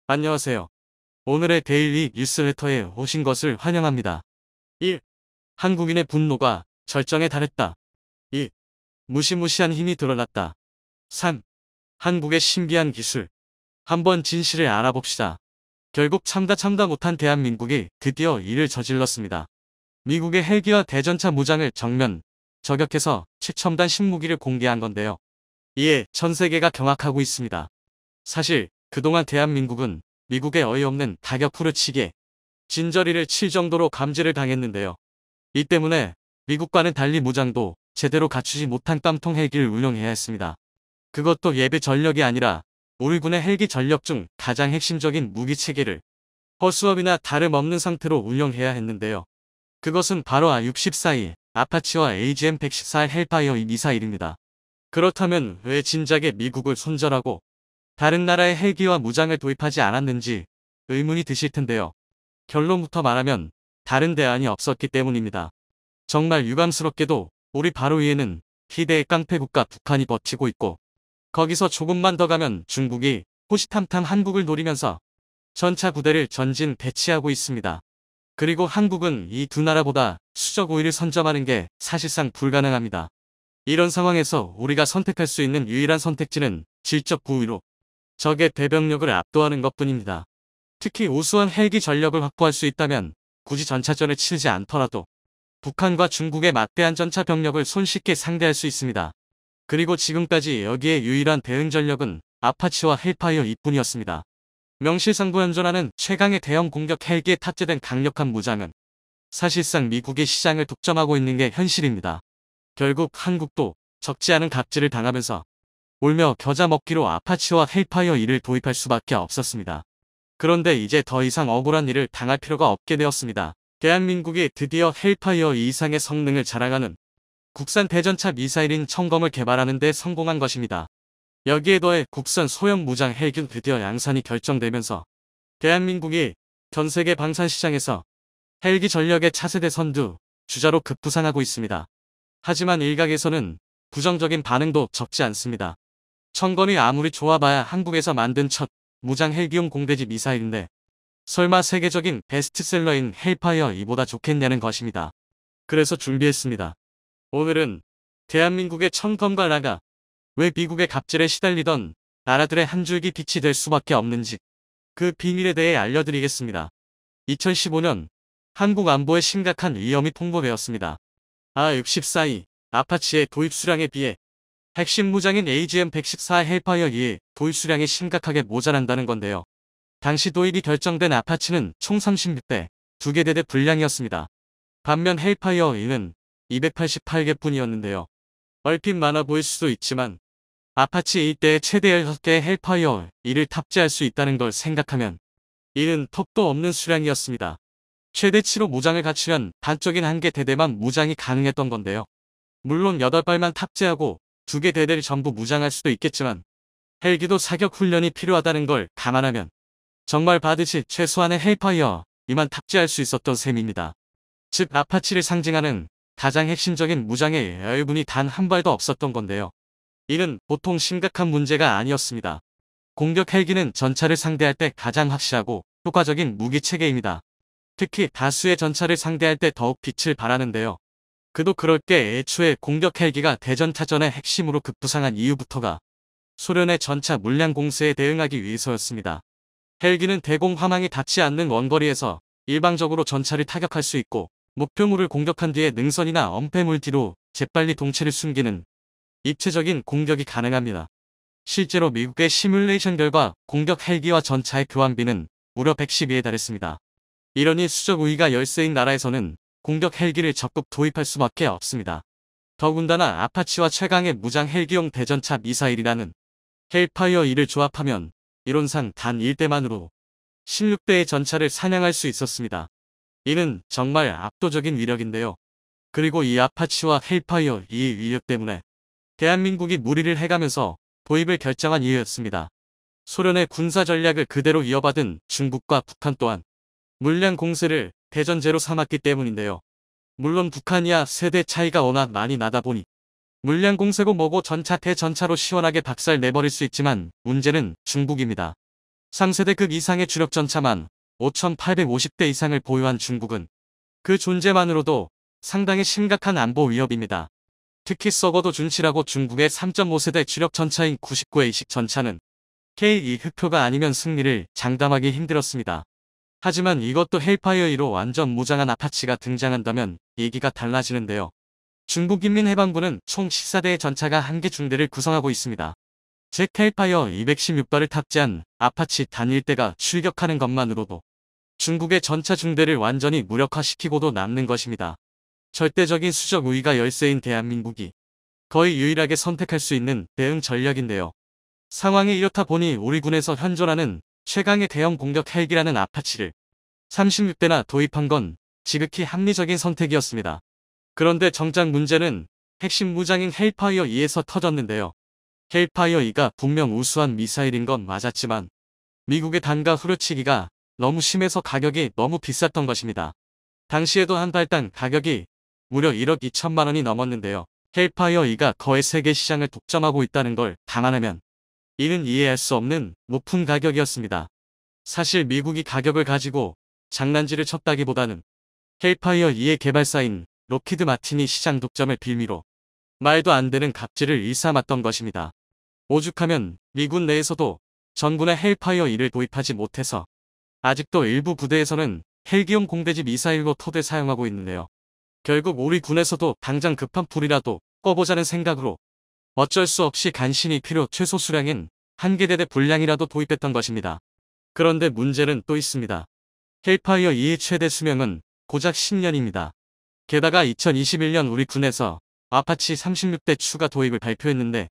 안녕하세요. 오늘의 데일리 뉴스레터에 오신 것을 환영합니다. 1. 한국인의 분노가 절정에 달했다. 2. 무시무시한 힘이 드러났다. 3. 한국의 신비한 기술. 한번 진실을 알아봅시다. 결국 참다 못한 대한민국이 드디어 이를 저질렀습니다. 미국의 헬기와 대전차 무장을 정면 저격해서 최첨단 신무기를 공개한 건데요. 이에 전 세계가 경악하고 있습니다. 사실 그동안 대한민국은 미국의 어이없는 타격 후려치기에 진저리를 칠 정도로 감지를 당했는데요. 이 때문에 미국과는 달리 무장도 제대로 갖추지 못한 깜통 헬기를 운용해야 했습니다. 그것도 예비 전력이 아니라 우리 군의 헬기 전력 중 가장 핵심적인 무기 체계를 허수아비나 다름없는 상태로 운용해야 했는데요. 그것은 바로 A-64E, 아파치와 AGM-114 헬파이어 미사일입니다. 그렇다면 왜 진작에 미국을 손절하고 다른 나라의 헬기와 무장을 도입하지 않았는지 의문이 드실 텐데요. 결론부터 말하면 다른 대안이 없었기 때문입니다. 정말 유감스럽게도 우리 바로 위에는 희대의 깡패 국가 북한이 버티고 있고, 거기서 조금만 더 가면 중국이 호시탐탐 한국을 노리면서 전차 부대를 전진 배치하고 있습니다. 그리고 한국은 이 두 나라보다 수적 우위를 선점하는 게 사실상 불가능합니다. 이런 상황에서 우리가 선택할 수 있는 유일한 선택지는 질적 부위로 적의 대병력을 압도하는 것뿐입니다. 특히 우수한 헬기 전력을 확보할 수 있다면 굳이 전차전을 치르지 않더라도 북한과 중국의 막대한 전차 병력을 손쉽게 상대할 수 있습니다. 그리고 지금까지 여기에 유일한 대응 전력은 아파치와 헬파이어 이뿐이었습니다. 명실상부현존하는 최강의 대형 공격 헬기에 탑재된 강력한 무장은 사실상 미국의 시장을 독점하고 있는 게 현실입니다. 결국 한국도 적지 않은 갑질을 당하면서 울며 겨자 먹기로 아파치와 헬파이어 2를 도입할 수밖에 없었습니다. 그런데 이제 더 이상 억울한 일을 당할 필요가 없게 되었습니다. 대한민국이 드디어 헬파이어 2 이상의 성능을 자랑하는 국산 대전차 미사일인 청검을 개발하는 데 성공한 것입니다. 여기에 더해 국산 소형 무장 헬기도 드디어 양산이 결정되면서 대한민국이 전 세계 방산 시장에서 헬기 전력의 차세대 선두 주자로 급부상하고 있습니다. 하지만 일각에서는 부정적인 반응도 적지 않습니다. 청검이 아무리 좋아봐야 한국에서 만든 첫 무장 헬기용 공대지 미사일인데 설마 세계적인 베스트셀러인 헬파이어 2보다 좋겠냐는 것입니다. 그래서 준비했습니다. 오늘은 대한민국의 청검과 나가 왜 미국의 갑질에 시달리던 나라들의 한 줄기 빛이 될 수밖에 없는지 그 비밀에 대해 알려드리겠습니다. 2015년 한국 안보에 심각한 위험이 통보되었습니다. A-64E 아파치의 도입 수량에 비해 핵심 무장인 AGM-114 헬파이어 2의 도입 수량이 심각하게 모자란다는 건데요. 당시 도입이 결정된 아파치는 총 36대, 2개 대대 분량이었습니다. 반면 헬파이어 2는 288개뿐이었는데요. 얼핏 많아 보일 수도 있지만 아파치 1대에 최대 6개의 헬파이어 2를 탑재할 수 있다는 걸 생각하면 이는 턱도 없는 수량이었습니다. 최대치로 무장을 갖추면 단적인 한 개 대대만 무장이 가능했던 건데요. 물론 8발만 탑재하고 2개 대대를 전부 무장할 수도 있겠지만 헬기도 사격 훈련이 필요하다는 걸 감안하면 정말 받으실 최소한의 헬파이어 2만 탑재할 수 있었던 셈입니다. 즉 아파치를 상징하는 가장 핵심적인 무장의 여유분이 단 한 발도 없었던 건데요. 이는 보통 심각한 문제가 아니었습니다. 공격 헬기는 전차를 상대할 때 가장 확실하고 효과적인 무기 체계입니다. 특히 다수의 전차를 상대할 때 더욱 빛을 발하는데요. 그도 그럴 게 애초에 공격 헬기가 대전차전의 핵심으로 급부상한 이유부터가 소련의 전차 물량 공세에 대응하기 위해서였습니다. 헬기는 대공 화망이 닿지 않는 원거리에서 일방적으로 전차를 타격할 수 있고 목표물을 공격한 뒤에 능선이나 엄폐물 뒤로 재빨리 동체를 숨기는 입체적인 공격이 가능합니다. 실제로 미국의 시뮬레이션 결과 공격 헬기와 전차의 교환비는 무려 112에 달했습니다. 이러니 수적 우위가 열세인 나라에서는 공격 헬기를 적극 도입할 수밖에 없습니다. 더군다나 아파치와 최강의 무장 헬기용 대전차 미사일이라는 헬파이어 2를 조합하면 이론상 단 1대만으로 16대의 전차를 사냥할 수 있었습니다. 이는 정말 압도적인 위력인데요. 그리고 이 아파치와 헬파이어 2의 위력 때문에 대한민국이 무리를 해가면서 도입을 결정한 이유였습니다. 소련의 군사 전략을 그대로 이어받은 중국과 북한 또한 물량 공세를 대전제로 삼았기 때문인데요. 물론 북한이야 세대 차이가 워낙 많이 나다 보니 물량 공세고 뭐고 전차 대전차로 시원하게 박살 내버릴 수 있지만 문제는 중국입니다. 3세대 극 이상의 주력 전차만 5,850대 이상을 보유한 중국은 그 존재만으로도 상당히 심각한 안보 위협입니다. 특히 썩어도 준치라고 중국의 3.5세대 주력 전차인 99A식 전차는 K2 흑표가 아니면 승리를 장담하기 힘들었습니다. 하지만 이것도 헬파이어 2로 완전 무장한 아파치가 등장한다면 얘기가 달라지는데요. 중국인민해방부는 총 14대의 전차가 한 개 중대를 구성하고 있습니다. 즉 헬파이어 216발을 탑재한 아파치 단일대가 출격하는 것만으로도 중국의 전차 중대를 완전히 무력화시키고도 남는 것입니다. 절대적인 수적 우위가 열세인 대한민국이 거의 유일하게 선택할 수 있는 대응 전략인데요. 상황이 이렇다 보니 우리 군에서 현존하는 최강의 대형 공격 헬기라는 아파치를 36대나 도입한 건 지극히 합리적인 선택이었습니다. 그런데 정작 문제는 핵심 무장인 헬파이어 2에서 터졌는데요. 헬파이어 2가 분명 우수한 미사일인 건 맞았지만 미국의 단가 후려치기가 너무 심해서 가격이 너무 비쌌던 것입니다. 당시에도 한 발당 가격이 무려 1억 2천만 원이 넘었는데요. 헬파이어 2가 거의 세계 시장을 독점하고 있다는 걸 감안하면 이는 이해할 수 없는 높은 가격이었습니다. 사실 미국이 가격을 가지고 장난질을 쳤다기보다는 헬파이어 2의 개발사인 록히드 마틴이 시장 독점을 빌미로 말도 안 되는 갑질을 일삼았던 것입니다. 오죽하면 미군 내에서도 전군에 헬파이어 2를 도입하지 못해서 아직도 일부 부대에서는 헬기용 공대지 미사일로 토대 사용하고 있는데요. 결국 우리 군에서도 당장 급한 불이라도 꺼보자는 생각으로 어쩔 수 없이 간신히 필요 최소 수량인 한 개 대대 분량이라도 도입했던 것입니다. 그런데 문제는 또 있습니다. 헬파이어 2의 최대 수명은 고작 10년입니다. 게다가 2021년 우리 군에서 아파치 36대 추가 도입을 발표했는데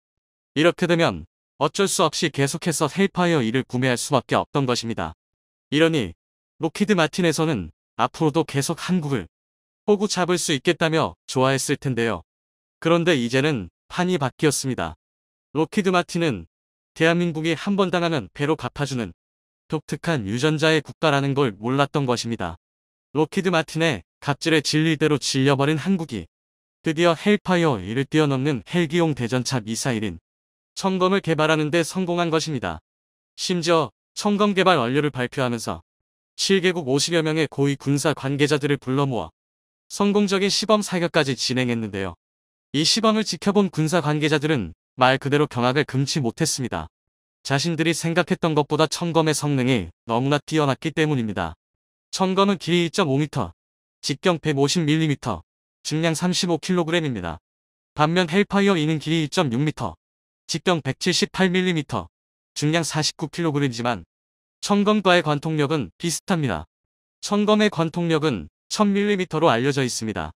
이렇게 되면 어쩔 수 없이 계속해서 헬파이어 2를 구매할 수밖에 없던 것입니다. 이러니 록히드 마틴에서는 앞으로도 계속 한국을 호구 잡을 수 있겠다며 좋아했을 텐데요. 그런데 이제는 판이 바뀌었습니다. 록히드 마틴은 대한민국이 한 번 당하면 배로 갚아주는 독특한 유전자의 국가라는 걸 몰랐던 것입니다. 록히드 마틴의 갑질에 질릴 대로 질려버린 한국이 드디어 헬파이어 2를 뛰어넘는 헬기용 대전차 미사일인 청검을 개발하는 데 성공한 것입니다. 심지어 청검 개발 완료를 발표하면서 7개국 50여 명의 고위 군사 관계자들을 불러 모아 성공적인 시범 사격까지 진행했는데요. 이 시범을 지켜본 군사 관계자들은 말 그대로 경악을 금치 못했습니다. 자신들이 생각했던 것보다 청검의 성능이 너무나 뛰어났기 때문입니다. 청검은 길이 1.5m, 직경 150mm, 중량 35kg입니다. 반면 헬파이어 2는 길이 1.6m, 직경 178mm, 중량 49kg이지만 청검과의 관통력은 비슷합니다. 청검의 관통력은 1000mm로 알려져 있습니다.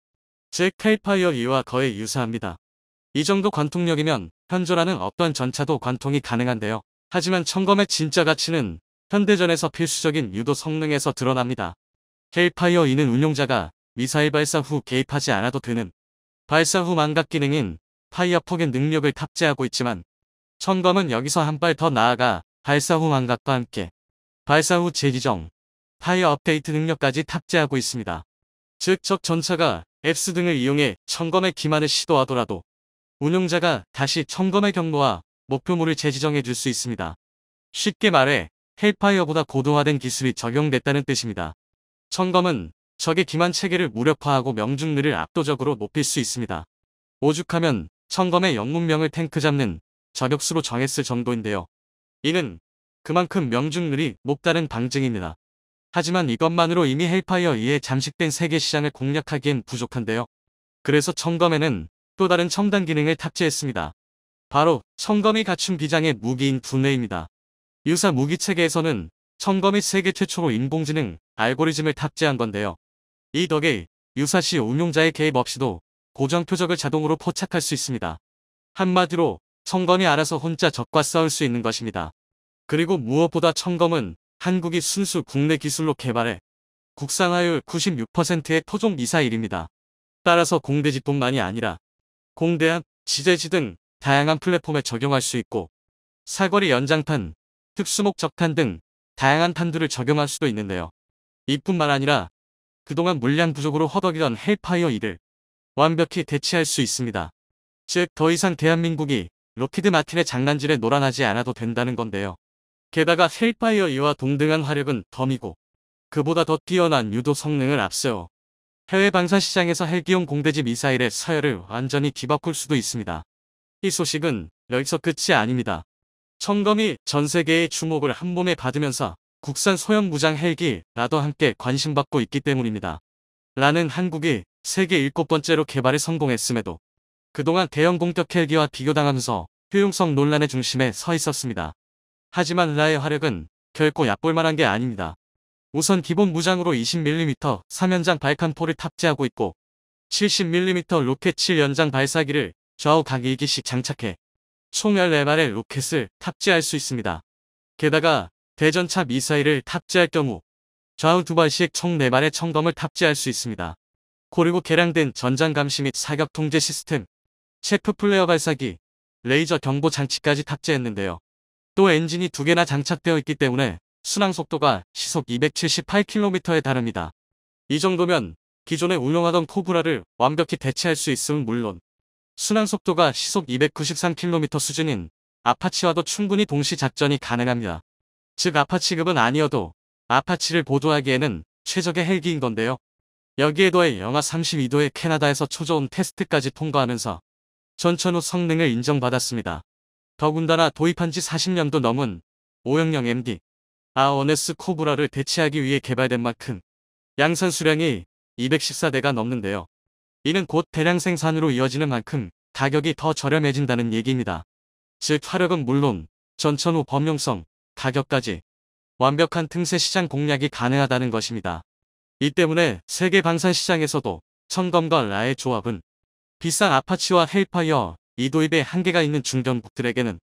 즉 헬파이어 2와 거의 유사합니다. 이 정도 관통력이면 현존하는 어떤 전차도 관통이 가능한데요. 하지만 청검의 진짜 가치는 현대전에서 필수적인 유도 성능에서 드러납니다. 헬파이어 2는 운용자가 미사일 발사 후 개입하지 않아도 되는 발사 후 망각 기능인 파이어 포겟 능력을 탑재하고 있지만 청검은 여기서 한 발 더 나아가 발사 후 망각과 함께 발사 후 재지정, 파이어 업데이트 능력까지 탑재하고 있습니다. 즉 적 전차가 앱스 등을 이용해 청검의 기만을 시도하더라도 운용자가 다시 청검의 경로와 목표물을 재지정해 줄 수 있습니다. 쉽게 말해 헬파이어보다 고도화된 기술이 적용됐다는 뜻입니다. 청검은 적의 기만 체계를 무력화하고 명중률을 압도적으로 높일 수 있습니다. 오죽하면 청검의 영문명을 탱크 잡는 저격수로 정했을 정도인데요. 이는 그만큼 명중률이 높다는 방증입니다. 하지만 이것만으로 이미 헬파이어 2의 잠식된 세계 시장을 공략하기엔 부족한데요. 그래서 청검에는 또 다른 첨단 기능을 탑재했습니다. 바로 청검이 갖춘 비장의 무기인 분해입니다. 유사 무기 체계에서는 청검이 세계 최초로 인공지능 알고리즘을 탑재한 건데요. 이 덕에 유사시 운용자의 개입 없이도 고정 표적을 자동으로 포착할 수 있습니다. 한마디로 청검이 알아서 혼자 적과 싸울 수 있는 것입니다. 그리고 무엇보다 청검은 한국이 순수 국내 기술로 개발해 국산화율 96%의 토종 미사일입니다. 따라서 공대지뿐만이 아니라 공대함, 지대지 등 다양한 플랫폼에 적용할 수 있고 사거리 연장탄, 특수목 적탄 등 다양한 탄두를 적용할 수도 있는데요. 이뿐만 아니라 그동안 물량 부족으로 허덕이던 헬파이어 2를 완벽히 대체할 수 있습니다. 즉 더 이상 대한민국이 록히드 마틴의 장난질에 놀아나지 않아도 된다는 건데요. 게다가 헬파이어 2와 동등한 화력은 덤이고 그보다 더 뛰어난 유도 성능을 앞세워 해외 방산 시장에서 헬기용 공대지 미사일의 서열을 완전히 뒤바꿀 수도 있습니다. 이 소식은 여기서 끝이 아닙니다. 청검이 전 세계의 주목을 한 몸에 받으면서 국산 소형 무장 헬기라도 함께 관심받고 있기 때문입니다. 라는 한국이 세계 7번째로 개발에 성공했음에도 그동안 대형 공격 헬기와 비교당하면서 효용성 논란의 중심에 서 있었습니다. 하지만 라의 화력은 결코 얕볼만한 게 아닙니다. 우선 기본 무장으로 20mm 3연장 발칸포를 탑재하고 있고 70mm 로켓 7연장 발사기를 좌우 각 1기씩 장착해 총 14발의 로켓을 탑재할 수 있습니다. 게다가 대전차 미사일을 탑재할 경우 좌우 2발씩 총 4발의 청검을 탑재할 수 있습니다. 그리고 개량된 전장 감시 및 사격 통제 시스템, 체프 플레어 발사기, 레이저 경보 장치까지 탑재했는데요. 또 엔진이 2개나 장착되어 있기 때문에 순항 속도가 시속 278km에 달합니다. 이 정도면 기존에 운용하던 코브라를 완벽히 대체할 수 있음은 물론 순항 속도가 시속 293km 수준인 아파치와도 충분히 동시 작전이 가능합니다. 즉 아파치급은 아니어도 아파치를 보도하기에는 최적의 헬기인 건데요. 여기에 더해 영하 32도의 캐나다에서 초저온 테스트까지 통과하면서 전천후 성능을 인정받았습니다. 더군다나 도입한 지 40년도 넘은 500령 MD 아원에스 코브라를 대체하기 위해 개발된 만큼 양산 수량이 214대가 넘는데요. 이는 곧 대량 생산으로 이어지는 만큼 가격이 더 저렴해진다는 얘기입니다. 즉 화력은 물론 전천후 범용성, 가격까지 완벽한 틈새 시장 공략이 가능하다는 것입니다. 이 때문에 세계 방산 시장에서도 청검과 라의 조합은 비싼 아파치와 헬파이어 이 도입에 한계가 있는 중견국들에게는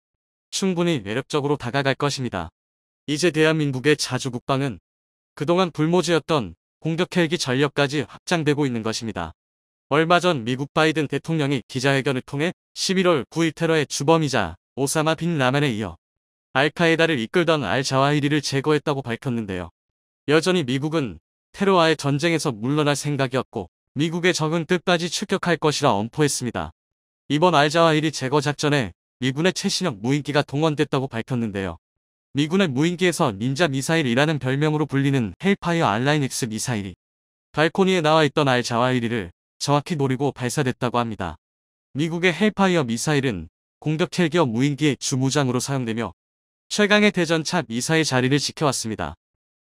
충분히 매력적으로 다가갈 것입니다. 이제 대한민국의 자주 국방은 그동안 불모지였던 공격 헬기 전력까지 확장되고 있는 것입니다. 얼마 전 미국 바이든 대통령이 기자회견을 통해 11월 9일 테러의 주범이자 오사마 빈 라멘에 이어 알카에다를 이끌던 알 자와히리를 제거했다고 밝혔는데요. 여전히 미국은 테러와의 전쟁에서 물러날 생각이었고 미국의 적은 끝까지 추격할 것이라 엄포했습니다. 이번 알 자와히리 제거 작전에 미군의 최신형 무인기가 동원됐다고 밝혔는데요. 미군의 무인기에서 닌자 미사일이라는 별명으로 불리는 헬파이어 R9X 미사일이 발코니에 나와 있던 알 자와히리를 정확히 노리고 발사됐다고 합니다. 미국의 헬파이어 미사일은 공격 헬기와 무인기의 주무장으로 사용되며 최강의 대전차 미사일 자리를 지켜왔습니다.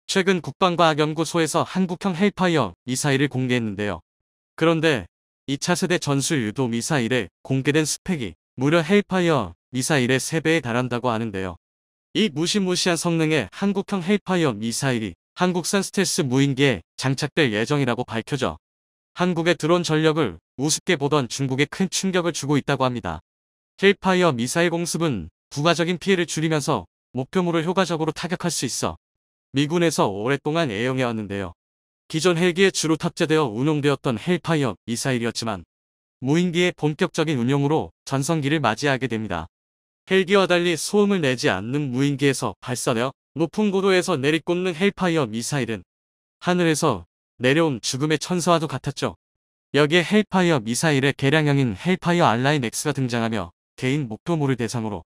최근 국방과학연구소에서 한국형 헬파이어 미사일을 공개했는데요. 그런데 2차 세대 전술 유도 미사일의 공개된 스펙이 무려 헬파이어 미사일의 3배에 달한다고 하는데요. 이 무시무시한 성능의 한국형 헬파이어 미사일이 한국산 스텔스 무인기에 장착될 예정이라고 밝혀져 한국의 드론 전력을 우습게 보던 중국에 큰 충격을 주고 있다고 합니다. 헬파이어 미사일 공습은 부가적인 피해를 줄이면서 목표물을 효과적으로 타격할 수 있어 미군에서 오랫동안 애용해왔는데요. 기존 헬기에 주로 탑재되어 운용되었던 헬파이어 미사일이었지만 무인기의 본격적인 운용으로 전성기를 맞이하게 됩니다. 헬기와 달리 소음을 내지 않는 무인기에서 발사되어 높은 고도에서 내리꽂는 헬파이어 미사일은 하늘에서 내려온 죽음의 천사와도 같았죠. 여기에 헬파이어 미사일의 개량형인 헬파이어 R9X가 등장하며 개인 목표물을 대상으로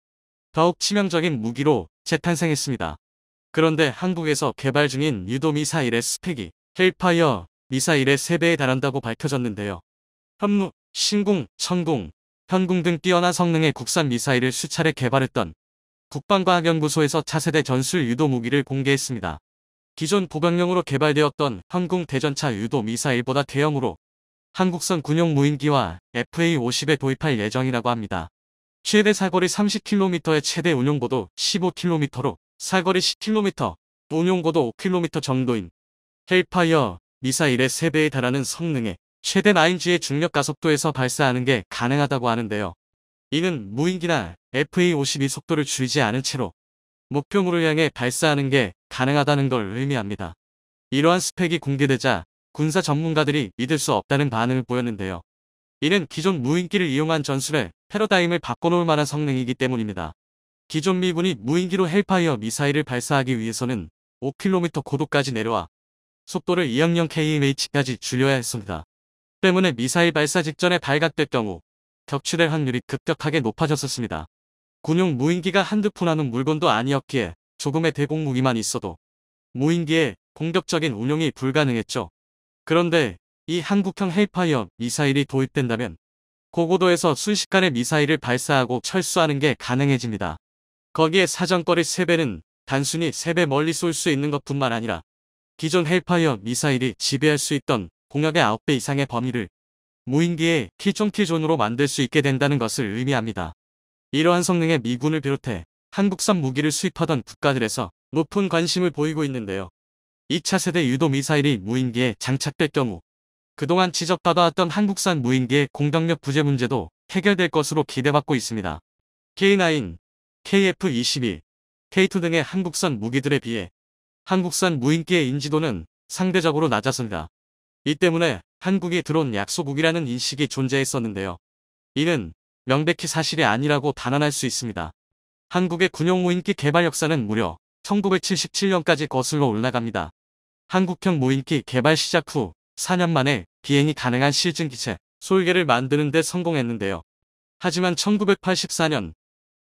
더욱 치명적인 무기로 재탄생했습니다. 그런데 한국에서 개발 중인 유도 미사일의 스펙이 헬파이어 미사일의 3배에 달한다고 밝혀졌는데요. 현무, 신궁, 천궁, 현궁 등 뛰어난 성능의 국산 미사일을 수차례 개발했던 국방과학연구소에서 차세대 전술 유도 무기를 공개했습니다. 기존 보병용으로 개발되었던 현궁 대전차 유도 미사일보다 대형으로 한국선 군용 무인기와 FA-50에 도입할 예정이라고 합니다. 최대 사거리 30km의 최대 운용고도 15km로 사거리 10km, 운용고도 5km 정도인 헬파이어 미사일의 3배에 달하는 성능에 최대 9G의 중력 가속도에서 발사하는 게 가능하다고 하는데요. 이는 무인기나 FA-52 속도를 줄이지 않은 채로 목표물을 향해 발사하는 게 가능하다는 걸 의미합니다. 이러한 스펙이 공개되자 군사 전문가들이 믿을 수 없다는 반응을 보였는데요. 이는 기존 무인기를 이용한 전술의 패러다임을 바꿔놓을 만한 성능이기 때문입니다. 기존 미군이 무인기로 헬파이어 미사일을 발사하기 위해서는 5km 고도까지 내려와 속도를 200 kmh까지 줄여야 했습니다. 때문에 미사일 발사 직전에 발각될 경우 격추될 확률이 급격하게 높아졌었습니다. 군용 무인기가 한두 푼 하는 물건도 아니었기에 조금의 대공 무기만 있어도 무인기의 공격적인 운용이 불가능했죠. 그런데 이 한국형 헬파이어 미사일이 도입된다면 고고도에서 순식간에 미사일을 발사하고 철수하는 게 가능해집니다. 거기에 사정거리 3배는 단순히 3배 멀리 쏠 수 있는 것뿐만 아니라 기존 헬파이어 미사일이 지배할 수 있던 공역의 9배 이상의 범위를 무인기의 킬존킬존으로 만들 수 있게 된다는 것을 의미합니다. 이러한 성능에 미군을 비롯해 한국산 무기를 수입하던 국가들에서 높은 관심을 보이고 있는데요. 2차 세대 유도 미사일이 무인기에 장착될 경우 그동안 지적받아왔던 한국산 무인기의 공격력 부재 문제도 해결될 것으로 기대받고 있습니다. K9, KF-21, K2 등의 한국산 무기들에 비해 한국산 무인기의 인지도는 상대적으로 낮았습니다. 이 때문에 한국이 드론 약소국이라는 인식이 존재했었는데요. 이는 명백히 사실이 아니라고 단언할 수 있습니다. 한국의 군용 무인기 개발 역사는 무려 1977년까지 거슬러 올라갑니다. 한국형 무인기 개발 시작 후 4년 만에 비행이 가능한 실증 기체 솔개를 만드는 데 성공했는데요. 하지만 1984년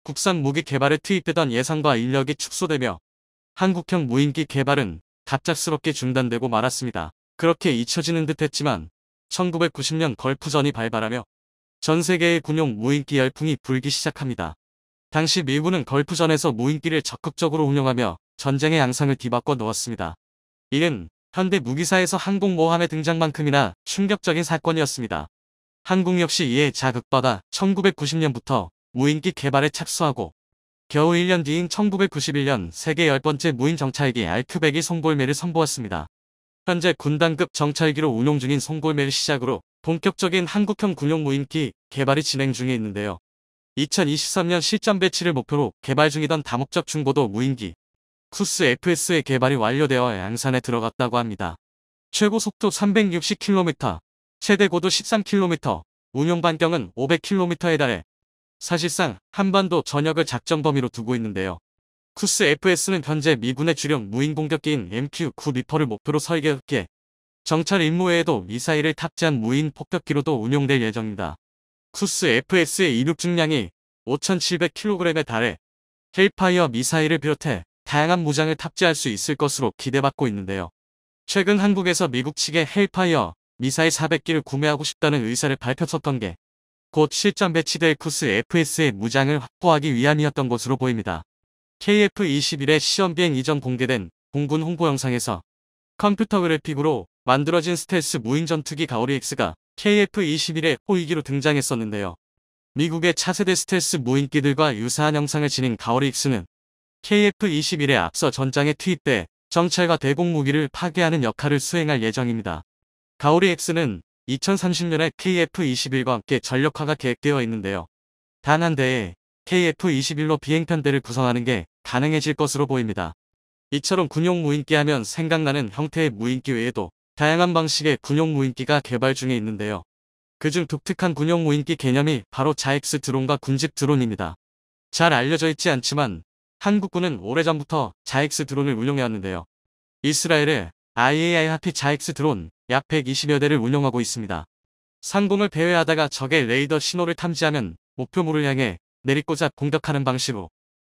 국산 무기 개발에 투입되던 예산과 인력이 축소되며 한국형 무인기 개발은 갑작스럽게 중단되고 말았습니다. 그렇게 잊혀지는 듯 했지만 1990년 걸프전이 발발하며 전 세계의 군용 무인기 열풍이 불기 시작합니다. 당시 미군은 걸프전에서 무인기를 적극적으로 운용하며 전쟁의 양상을 뒤바꿔 놓았습니다. 이는 현대 무기사에서 항공모함의 등장만큼이나 충격적인 사건이었습니다. 한국 역시 이에 자극받아 1990년부터 무인기 개발에 착수하고 겨우 1년 뒤인 1991년 세계 10번째 무인 정찰기 RQ-100이 송골매를 선보았습니다. 현재 군단급 정찰기로 운용 중인 송골매를 시작으로 본격적인 한국형 군용 무인기 개발이 진행 중에 있는데요. 2023년 실전 배치를 목표로 개발 중이던 다목적 중고도 무인기 쿠스 FS의 개발이 완료되어 양산에 들어갔다고 합니다. 최고 속도 360km, 최대 고도 13km, 운용 반경은 500km에 달해 사실상 한반도 전역을 작전 범위로 두고 있는데요. 쿠스 FS는 현재 미군의 주력 무인 공격기인 MQ-9 리퍼를 목표로 설계했기에 정찰 임무 외에도 미사일을 탑재한 무인 폭격기로도 운용될 예정입니다. 쿠스 FS의 이륙 중량이 5,700kg에 달해 헬파이어 미사일을 비롯해 다양한 무장을 탑재할 수 있을 것으로 기대받고 있는데요. 최근 한국에서 미국 측에 헬파이어 미사일 400기를 구매하고 싶다는 의사를 밝혔었던 게 곧 실전 배치될 쿠스 FS의 무장을 확보하기 위함이었던 것으로 보입니다. KF-21의 시험비행 이전 공개된 공군 홍보 영상에서 컴퓨터 그래픽으로 만들어진 스텔스 무인 전투기 가오리-X가 KF-21의 호위기로 등장했었는데요. 미국의 차세대 스텔스 무인기들과 유사한 형상을 지닌 가오리-X는 KF-21에 앞서 전장에 투입돼 정찰과 대공 무기를 파괴하는 역할을 수행할 예정입니다. 가오리-X는 2030년에 KF-21과 함께 전력화가 계획되어 있는데요. 단 한 대의 KF-21로 비행편대를 구성하는 게 가능해질 것으로 보입니다. 이처럼 군용 무인기 하면 생각나는 형태의 무인기 외에도 다양한 방식의 군용 무인기가 개발 중에 있는데요. 그중 독특한 군용 무인기 개념이 바로 자익스 드론과 군집 드론입니다. 잘 알려져 있지 않지만 한국군은 오래전부터 자익스 드론을 운용해왔는데요. 이스라엘의 IAI-하피 자익스 드론 약 120여 대를 운용하고 있습니다. 상공을 배회하다가 적의 레이더 신호를 탐지하면 목표물을 향해 내리꽂아 공격하는 방식으로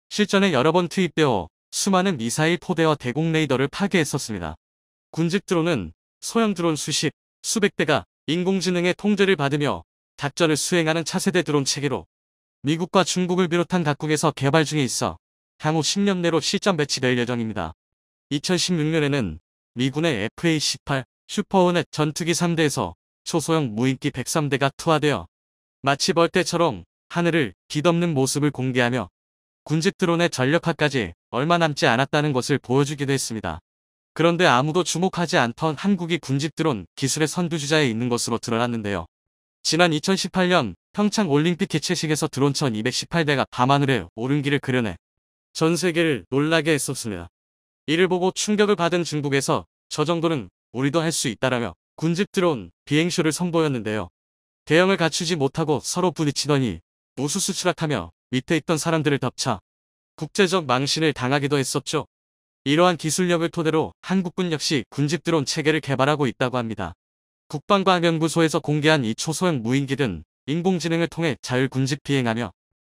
실전에 여러 번 투입되어 수많은 미사일 포대와 대공 레이더를 파괴했었습니다. 군집 드론은 소형 드론 수백 대가 인공지능의 통제를 받으며 작전을 수행하는 차세대 드론 체계로 미국과 중국을 비롯한 각국에서 개발 중에 있어 향후 10년 내로 실전 배치될 예정입니다. 2016년에는 미군의 FA-18 슈퍼호넷 전투기 3대에서 초소형 무인기 103대가 투하되어 마치 벌떼처럼 하늘을 뒤덮는 모습을 공개하며 군집 드론의 전력화까지 얼마 남지 않았다는 것을 보여주기도 했습니다. 그런데 아무도 주목하지 않던 한국이 군집 드론 기술의 선두주자에 있는 것으로 드러났는데요. 지난 2018년 평창 올림픽 개최식에서 드론 1218대가 밤하늘에 오른기를 그려내 전 세계를 놀라게 했었습니다. 이를 보고 충격을 받은 중국에서 저 정도는 우리도 할 수 있다라며 군집 드론 비행쇼를 선보였는데요. 대형을 갖추지 못하고 서로 부딪히더니 우수수 추락하며 밑에 있던 사람들을 덮쳐 국제적 망신을 당하기도 했었죠. 이러한 기술력을 토대로 한국군 역시 군집 드론 체계를 개발하고 있다고 합니다. 국방과학연구소에서 공개한 이 초소형 무인기는 인공지능을 통해 자율 군집 비행하며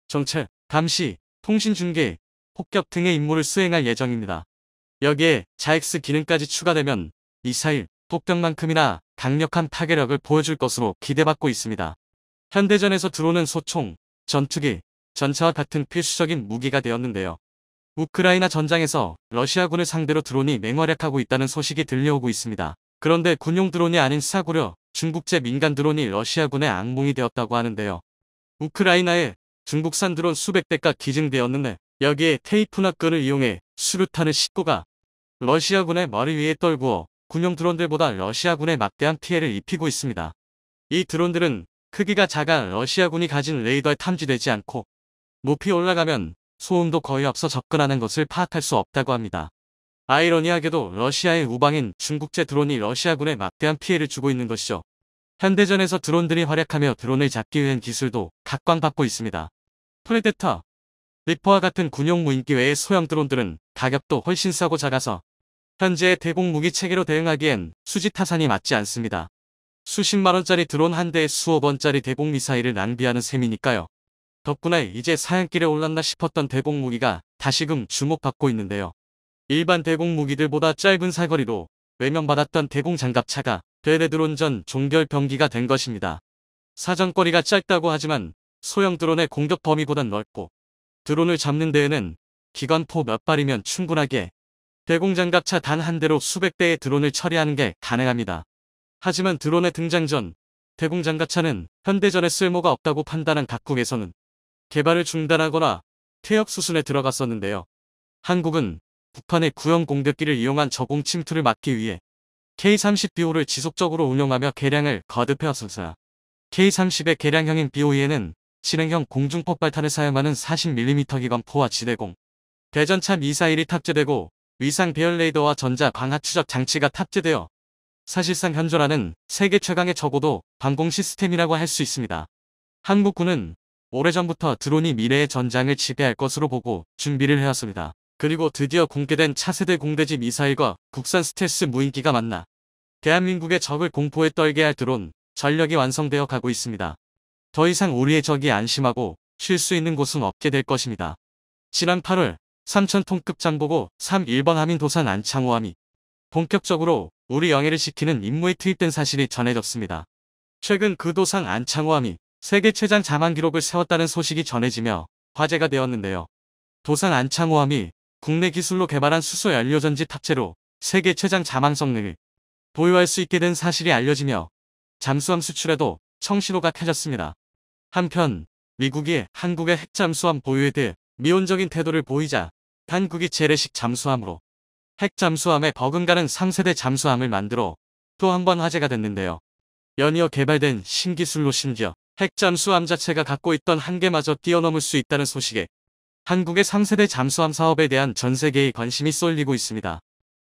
정찰, 감시, 통신 중계, 폭격 등의 임무를 수행할 예정입니다. 여기에 자익스 기능까지 추가되면 미사일, 폭격만큼이나 강력한 파괴력을 보여줄 것으로 기대받고 있습니다. 현대전에서 드론은 소총, 전투기, 전차와 같은 필수적인 무기가 되었는데요. 우크라이나 전장에서 러시아군을 상대로 드론이 맹활약하고 있다는 소식이 들려오고 있습니다. 그런데 군용 드론이 아닌 싸구려 중국제 민간 드론이 러시아군의 악몽이 되었다고 하는데요. 우크라이나에 중국산 드론 수백 대가 기증되었는데 여기에 테이프나 끈을 이용해 수류탄을 싣고가 러시아군의 머리 위에 떨구어 군용 드론들보다 러시아군에 막대한 피해를 입히고 있습니다. 이 드론들은 크기가 작아 러시아군이 가진 레이더에 탐지되지 않고 높이 올라가면 소음도 거의 없어 접근하는 것을 파악할 수 없다고 합니다. 아이러니하게도 러시아의 우방인 중국제 드론이 러시아군에 막대한 피해를 주고 있는 것이죠. 현대전에서 드론들이 활약하며 드론을 잡기 위한 기술도 각광받고 있습니다. 프레데터, 리퍼와 같은 군용 무인기 외의 소형 드론들은 가격도 훨씬 싸고 작아서 현재의 대공 무기 체계로 대응하기엔 수지타산이 맞지 않습니다. 수십만원짜리 드론 한 대에 수억원짜리 대공 미사일을 낭비하는 셈이니까요. 덕분에 이제 사양길에 올랐나 싶었던 대공 무기가 다시금 주목받고 있는데요. 일반 대공 무기들보다 짧은 사거리로 외면받았던 대공 장갑차가 대대 드론전 종결 병기가 된 것입니다. 사정거리가 짧다고 하지만 소형 드론의 공격 범위보단 넓고 드론을 잡는 데에는 기관포 몇 발이면 충분하게 대공 장갑차 단 한 대로 수백 대의 드론을 처리하는 게 가능합니다. 하지만 드론의 등장 전 대공 장갑차는 현대전에 쓸모가 없다고 판단한 각국에서는 개발을 중단하거나 퇴역 수순에 들어갔었는데요. 한국은 북한의 구형 공격기를 이용한 저공 침투를 막기 위해 K-30BO를 지속적으로 운용하며 개량을 거듭해왔습니다. K-30의 개량형인 BOE에는 진행형 공중폭발탄을 사용하는 40mm 기관포와 지대공, 대전차 미사일이 탑재되고 위상 배열 레이더와 전자 광학 추적 장치가 탑재되어 사실상 현존하는 세계 최강의 저고도 방공 시스템이라고 할 수 있습니다. 한국군은 오래전부터 드론이 미래의 전장을 지배할 것으로 보고 준비를 해왔습니다. 그리고 드디어 공개된 차세대 공대지 미사일과 국산 스텔스 무인기가 만나 대한민국의 적을 공포에 떨게 할 드론 전력이 완성되어 가고 있습니다. 더 이상 우리의 적이 안심하고 쉴 수 있는 곳은 없게 될 것입니다. 지난 8월 3,000톤급 장보고 3.1번 함인 도산 안창호함이 본격적으로 우리 영해를 지키는 임무에 투입된 사실이 전해졌습니다. 최근 그 도산 안창호함이 세계 최장 자망 기록을 세웠다는 소식이 전해지며 화제가 되었는데요. 도산 안창호함이 국내 기술로 개발한 수소 연료전지 탑재로 세계 최장 자망 성능을 보유할 수 있게 된 사실이 알려지며 잠수함 수출에도 청신호가 켜졌습니다. 한편 미국이 한국의 핵잠수함 보유에 대해 미온적인 태도를 보이자 한국이 재래식 잠수함으로 핵잠수함에 버금가는 3세대 잠수함을 만들어 또 한 번 화제가 됐는데요. 연이어 개발된 신기술로 심지어 핵잠수함 자체가 갖고 있던 한계마저 뛰어넘을 수 있다는 소식에 한국의 3세대 잠수함 사업에 대한 전 세계의 관심이 쏠리고 있습니다.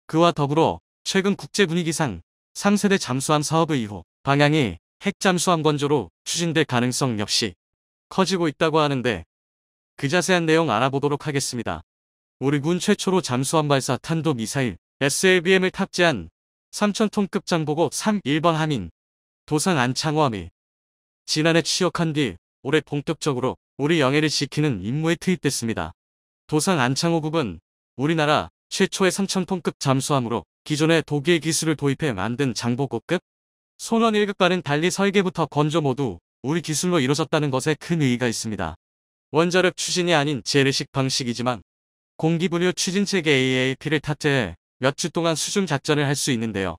그와 더불어 최근 국제 분위기상 3세대 잠수함 사업의 이후 방향이 핵잠수함 건조로 추진될 가능성 역시 커지고 있다고 하는데 그 자세한 내용 알아보도록 하겠습니다. 우리 군 최초로 잠수함 발사 탄도미사일 SLBM을 탑재한 3,000톤급 장보고 3.1번 함인 도산 안창호함이 지난해 취역한 뒤 올해 본격적으로 우리 영해를 지키는 임무에 투입됐습니다. 도산 안창호급은 우리나라 최초의 3,000톤급 잠수함으로 기존의 독일 기술을 도입해 만든 장보고급 손원 1급과는 달리 설계부터 건조 모두 우리 기술로 이루어졌다는 것에 큰 의의가 있습니다. 원자력 추진이 아닌 재래식 방식이지만 공기분유 추진체계 AAP를 탑재해 몇 주 동안 수중 작전을 할 수 있는데요.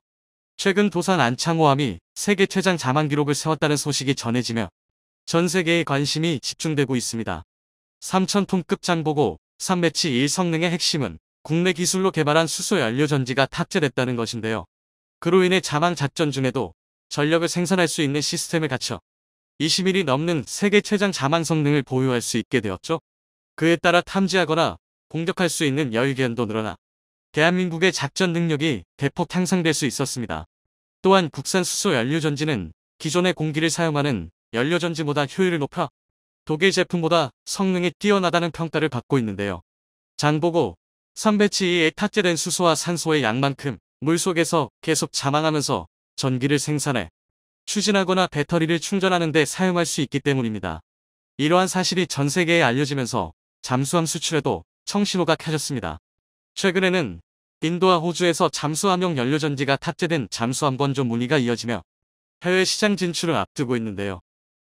최근 도산 안창호함이 세계 최장 자망 기록을 세웠다는 소식이 전해지며 전 세계의 관심이 집중되고 있습니다. 3,000톤급 장보고 3배치 1 성능의 핵심은 국내 기술로 개발한 수소 연료 전지가 탑재됐다는 것인데요. 그로 인해 자망 작전 중에도 전력을 생산할 수 있는 시스템을 갖춰 20mm 넘는 세계 최장 자망 성능을 보유할 수 있게 되었죠. 그에 따라 탐지하거나 공격할 수 있는 여유기한도 늘어나 대한민국의 작전 능력이 대폭 향상될 수 있었습니다. 또한 국산 수소 연료전지는 기존의 공기를 사용하는 연료전지보다 효율을 높여 독일 제품보다 성능이 뛰어나다는 평가를 받고 있는데요. 장보고 3배치2에 탑재된 수소와 산소의 양만큼 물속에서 계속 자망하면서 전기를 생산해 추진하거나 배터리를 충전하는 데 사용할 수 있기 때문입니다. 이러한 사실이 전 세계에 알려지면서 잠수함 수출에도 청신호가 켜졌습니다. 최근에는 인도와 호주에서 잠수함용 연료전지가 탑재된 잠수함 건조 문의가 이어지며 해외 시장 진출을 앞두고 있는데요.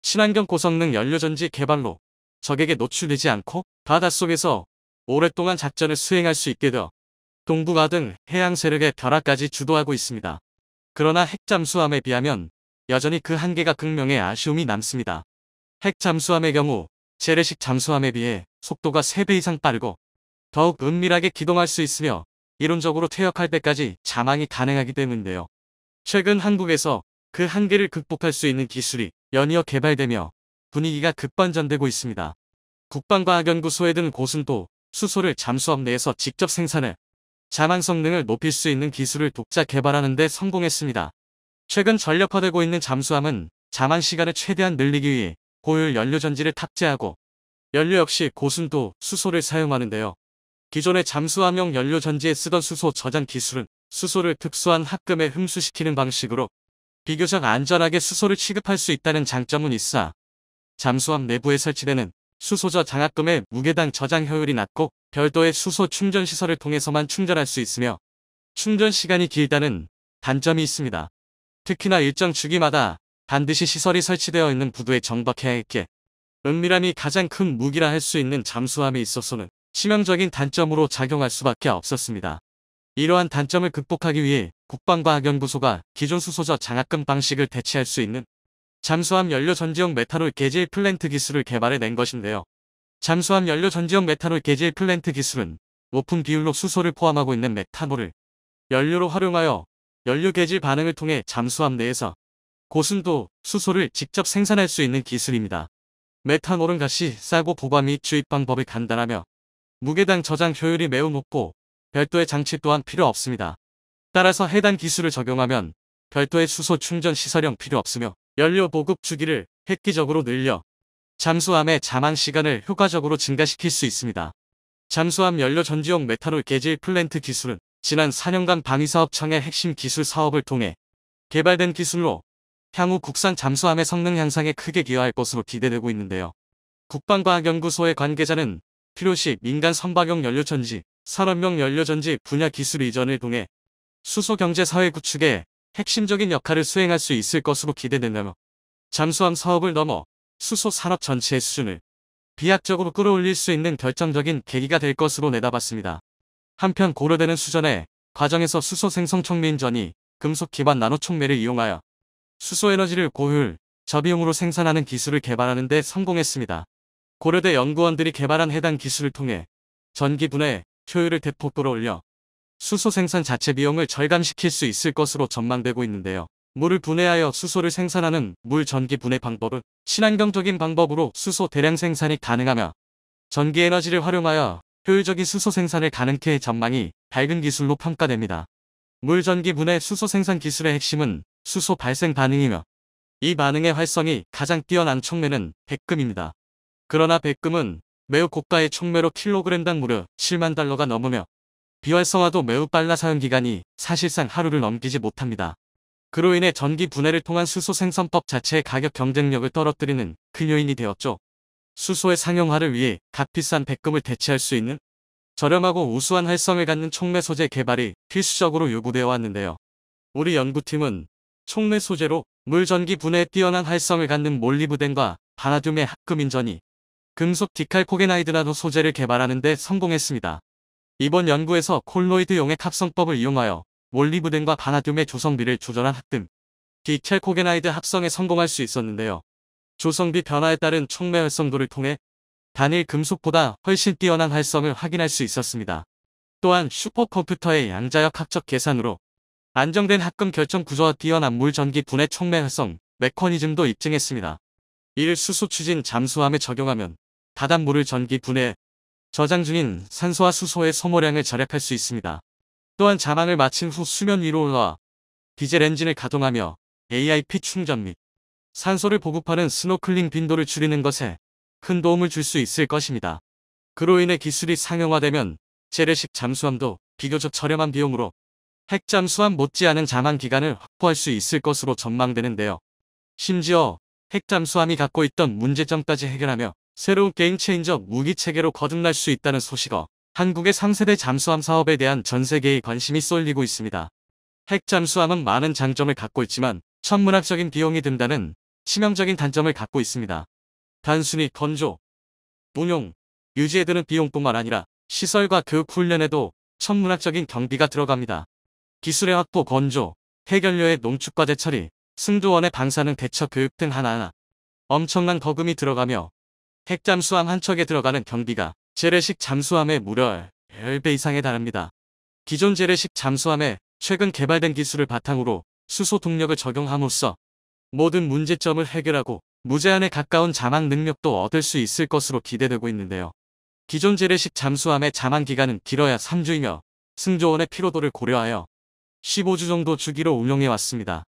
친환경 고성능 연료전지 개발로 적에게 노출되지 않고 바닷속에서 오랫동안 작전을 수행할 수 있게 되어 동북아 등 해양 세력의 벼락까지 주도하고 있습니다. 그러나 핵잠수함에 비하면 여전히 그 한계가 극명해 아쉬움이 남습니다. 핵잠수함의 경우 재래식 잠수함에 비해 속도가 3배 이상 빠르고 더욱 은밀하게 기동할 수 있으며 이론적으로 퇴역할 때까지 잠항이 가능하기 때문인데요. 최근 한국에서 그 한계를 극복할 수 있는 기술이 연이어 개발되며 분위기가 급반전되고 있습니다. 국방과학연구소에 든 고순도 수소를 잠수함 내에서 직접 생산해 잠항 성능을 높일 수 있는 기술을 독자 개발하는 데 성공했습니다. 최근 전력화되고 있는 잠수함은 잠항 시간을 최대한 늘리기 위해 고효율 연료전지를 탑재하고 연료 역시 고순도 수소를 사용하는데요. 기존의 잠수함용 연료전지에 쓰던 수소 저장 기술은 수소를 특수한 합금에 흡수시키는 방식으로 비교적 안전하게 수소를 취급할 수 있다는 장점은 있어 잠수함 내부에 설치되는 수소저 장합금의 무게당 저장 효율이 낮고 별도의 수소 충전 시설을 통해서만 충전할 수 있으며 충전 시간이 길다는 단점이 있습니다. 특히나 일정 주기마다 반드시 시설이 설치되어 있는 부두에 정박해야 했기에 은밀함이 가장 큰 무기라 할 수 있는 잠수함에 있어서는 치명적인 단점으로 작용할 수밖에 없었습니다. 이러한 단점을 극복하기 위해 국방과학연구소가 기존 수소저 장합금 방식을 대체할 수 있는 잠수함 연료전지용 메탄올 게질 플랜트 기술을 개발해낸 것인데요. 잠수함 연료전지용 메탄올 게질 플랜트 기술은 높은 비율로 수소를 포함하고 있는 메탄올을 연료로 활용하여 연료 게질 반응을 통해 잠수함 내에서 고순도 수소를 직접 생산할 수 있는 기술입니다. 메탄올은 값이 싸고 보관 및 주입 방법이 간단하며 무게당 저장 효율이 매우 높고 별도의 장치 또한 필요 없습니다. 따라서 해당 기술을 적용하면 별도의 수소 충전 시설형 필요 없으며 연료 보급 주기를 획기적으로 늘려 잠수함의 잠항 시간을 효과적으로 증가시킬 수 있습니다. 잠수함 연료 전지용 메탄올 게질 플랜트 기술은 지난 4년간 방위사업청의 핵심 기술 사업을 통해 개발된 기술로 향후 국산 잠수함의 성능 향상에 크게 기여할 것으로 기대되고 있는데요. 국방과학연구소의 관계자는 필요시 민간 선박용 연료전지, 산업용 연료전지 분야 기술 이전을 통해 수소 경제 사회 구축에 핵심적인 역할을 수행할 수 있을 것으로 기대된다며 잠수함 사업을 넘어 수소 산업 전체의 수준을 비약적으로 끌어올릴 수 있는 결정적인 계기가 될 것으로 내다봤습니다. 한편 고려되는 수전의 과정에서 수소 생성 촉매인 전이 금속 기반 나노 촉매를 이용하여 수소 에너지를 고효율, 저비용으로 생산하는 기술을 개발하는 데 성공했습니다. 고려대 연구원들이 개발한 해당 기술을 통해 전기 분해 효율을 대폭 끌어올려 수소 생산 자체 비용을 절감시킬 수 있을 것으로 전망되고 있는데요. 물을 분해하여 수소를 생산하는 물 전기 분해 방법은 친환경적인 방법으로 수소 대량 생산이 가능하며 전기 에너지를 활용하여 효율적인 수소 생산을 가능케 해 전망이 밝은 기술로 평가됩니다. 물 전기 분해 수소 생산 기술의 핵심은 수소 발생 반응이며 이 반응의 활성이 가장 뛰어난 촉매는 백금입니다. 그러나 백금은 매우 고가의 촉매로 킬로그램당 무려 7만 달러가 넘으며 비활성화도 매우 빨라 사용기간이 사실상 하루를 넘기지 못합니다. 그로 인해 전기 분해를 통한 수소 생산법 자체의 가격 경쟁력을 떨어뜨리는 큰 요인이 되었죠. 수소의 상용화를 위해 값비싼 백금을 대체할 수 있는 저렴하고 우수한 활성을 갖는 촉매 소재 개발이 필수적으로 요구되어 왔는데요. 우리 연구팀은 촉매 소재로 물 전기 분해에 뛰어난 활성을 갖는 몰리브덴과 바나듐의 합금인 전이 금속 디칼코게나이드 나노 소재를 개발하는 데 성공했습니다. 이번 연구에서 콜로이드 용액 합성법을 이용하여 몰리브덴과 바나듐의 조성비를 조절한 합금, 디칼코게나이드 합성에 성공할 수 있었는데요. 조성비 변화에 따른 촉매 활성도를 통해 단일 금속보다 훨씬 뛰어난 활성을 확인할 수 있었습니다. 또한 슈퍼컴퓨터의 양자역 학적 계산으로 안정된 합금 결정 구조와 뛰어난 물 전기 분해 촉매 활성 메커니즘도 입증했습니다. 이를 수소 추진 잠수함에 적용하면 바닷물을 전기 분해 저장 중인 산소와 수소의 소모량을 절약할 수 있습니다. 또한 잠항을 마친 후 수면 위로 올라와 디젤 엔진을 가동하며 AIP 충전 및 산소를 보급하는 스노클링 빈도를 줄이는 것에 큰 도움을 줄 수 있을 것입니다. 그로 인해 기술이 상용화되면 재래식 잠수함도 비교적 저렴한 비용으로 핵잠수함 못지않은 잠항 기간을 확보할 수 있을 것으로 전망되는데요. 심지어 핵잠수함이 갖고 있던 문제점까지 해결하며 새로운 게임체인저 무기 체계로 거듭날 수 있다는 소식어 한국의 3세대 잠수함 사업에 대한 전 세계의 관심이 쏠리고 있습니다. 핵 잠수함은 많은 장점을 갖고 있지만 천문학적인 비용이 든다는 치명적인 단점을 갖고 있습니다. 단순히 건조, 운용, 유지에 드는 비용뿐만 아니라 시설과 교육 훈련에도 천문학적인 경비가 들어갑니다. 기술의 확보, 건조, 핵연료의 농축과제 처리, 승두원의 방사능 대처 교육 등 하나하나 엄청난 거금이 들어가며 핵잠수함 한 척에 들어가는 경비가 재래식 잠수함의 무려 10배 이상에 달합니다. 기존 재래식 잠수함에 최근 개발된 기술을 바탕으로 수소 동력을 적용함으로써 모든 문제점을 해결하고 무제한에 가까운 자막 능력도 얻을 수 있을 것으로 기대되고 있는데요. 기존 재래식 잠수함의 잠안 기간은 길어야 3주이며 승조원의 피로도를 고려하여 15주 정도 주기로 운용해 왔습니다.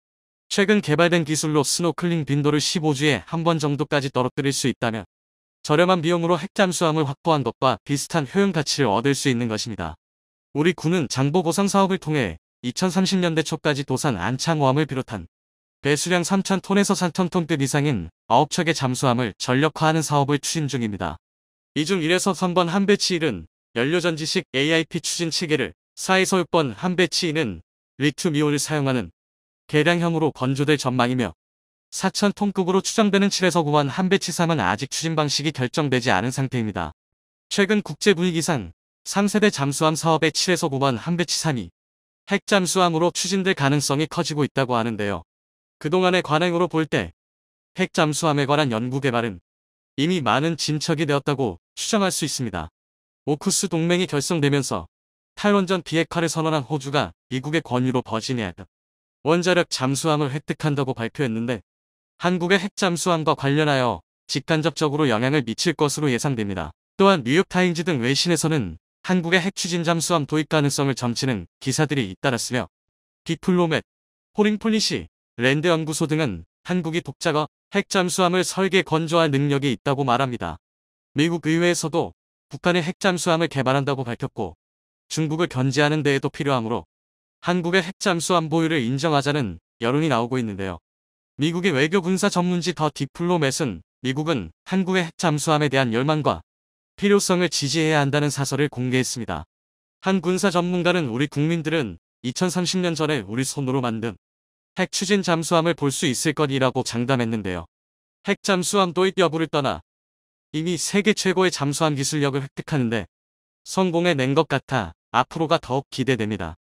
최근 개발된 기술로 스노클링 빈도를 15주에 한 번 정도까지 떨어뜨릴 수 있다면 저렴한 비용으로 핵잠수함을 확보한 것과 비슷한 효용 가치를 얻을 수 있는 것입니다. 우리 군은 장보 보상 사업을 통해 2030년대 초까지 도산 안창호함을 비롯한 배수량 3,000톤에서 4,000톤급 이상인 9척의 잠수함을 전력화하는 사업을 추진 중입니다. 이 중 1에서 3번 한 배치 1은 연료전지식 AIP 추진 체계를, 4에서 6번 한 배치 2는 리튬이온을 사용하는 개량형으로 건조될 전망이며 4,000톤급으로 추정되는 7에서 9번 한 배치 3은 아직 추진 방식이 결정되지 않은 상태입니다. 최근 국제 분위기상 3세대 잠수함 사업의 7에서 9번 한 배치 3이 핵잠수함으로 추진될 가능성이 커지고 있다고 하는데요. 그동안의 관행으로 볼 때 핵잠수함에 관한 연구 개발은 이미 많은 진척이 되었다고 추정할 수 있습니다. 오쿠스 동맹이 결성되면서 탈원전 비핵화를 선언한 호주가 미국의 권유로 버지니아 원자력 잠수함을 획득한다고 발표했는데 한국의 핵잠수함과 관련하여 직간접적으로 영향을 미칠 것으로 예상됩니다. 또한 뉴욕타임즈 등 외신에서는 한국의 핵추진 잠수함 도입 가능성을 점치는 기사들이 잇따랐으며 디플로맷, 포링폴리시, 랜드연구소 등은 한국이 독자적 핵잠수함을 설계 건조할 능력이 있다고 말합니다. 미국 의회에서도 북한의 핵잠수함을 개발한다고 밝혔고 중국을 견제하는 데에도 필요하므로 한국의 핵잠수함 보유를 인정하자는 여론이 나오고 있는데요. 미국의 외교 군사 전문지 더 디플로맷은 미국은 한국의 핵잠수함에 대한 열망과 필요성을 지지해야 한다는 사설을 공개했습니다. 한 군사 전문가는 우리 국민들은 2030년 전에 우리 손으로 만든 핵추진 잠수함을 볼 수 있을 것이라고 장담했는데요. 핵잠수함 도입 여부를 떠나 이미 세계 최고의 잠수함 기술력을 획득하는데 성공해낸 것 같아 앞으로가 더욱 기대됩니다.